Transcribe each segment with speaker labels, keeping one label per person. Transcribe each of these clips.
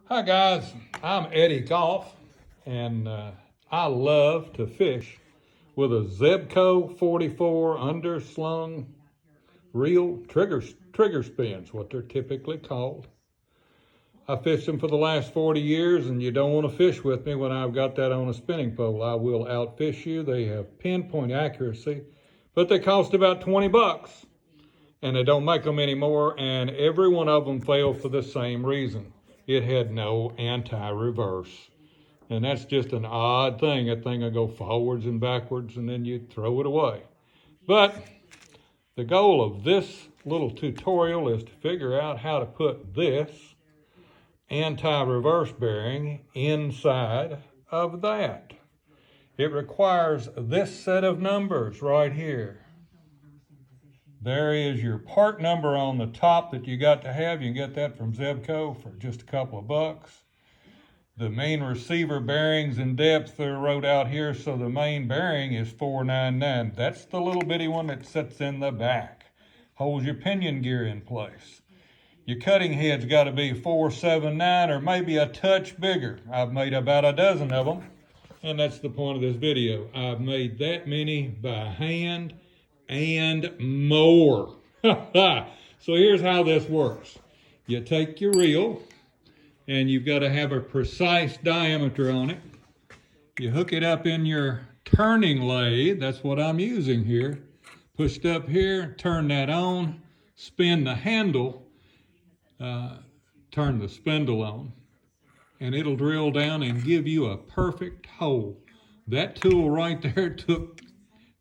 Speaker 1: Hi guys, I'm Eddie Goff, and I love to fish with a Zebco 44 underslung reel trigger spins, what they're typically called. I fished them for the last 40 years, and you don't want to fish with me when I've got that on a spinning pole. I will outfish you. They have pinpoint accuracy, but they cost about 20 bucks, and they don't make them anymore, and every one of them failed for the same reason. It had no anti-reverse. And that's just an odd thing. That thing will go forwards and backwards, and then you throw it away. But the goal of this little tutorial is to figure out how to put this anti-reverse bearing inside of that. It requires this set of numbers right here. There is your part number on the top that you got to have. You can get that from Zebco for just a couple of bucks. The main receiver bearings and depth are wrote out here, so the main bearing is 499. That's the little bitty one that sits in the back. Holds your pinion gear in place. Your cutting head's got to be 479 or maybe a touch bigger. I've made about a dozen of them, and that's the point of this video. I've made that many by hand and more. So here's how this works. You take your reel, and you've got to have a precise diameter on it. You hook it up in your turning lathe. That's what I'm using here. Pushed up here, turn that on, spin the handle, turn the spindle on, and it'll drill down and give you a perfect hole. That tool right there took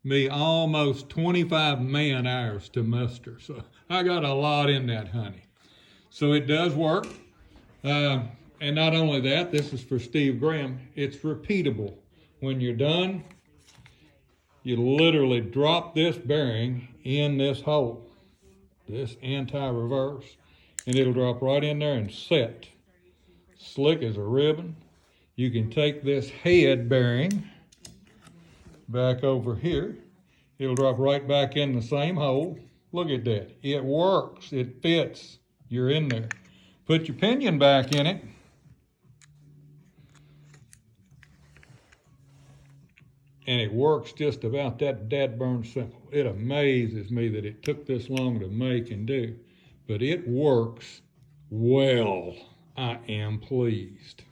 Speaker 1: me almost 25 man hours to muster. So I got a lot in that honey. So it does work. And not only that, this is for Steve Graham, it's repeatable. When you're done, you literally drop this bearing in this hole, this anti-reverse, and it'll drop right in there and set. Slick as a ribbon. You can take this head bearing back over here. It'll drop right back in the same hole. Look at that. It works. It fits. You're in there. Put your pinion back in it. And it works just about that dadburn simple. It amazes me that it took this long to make and do. But it works well. I am pleased.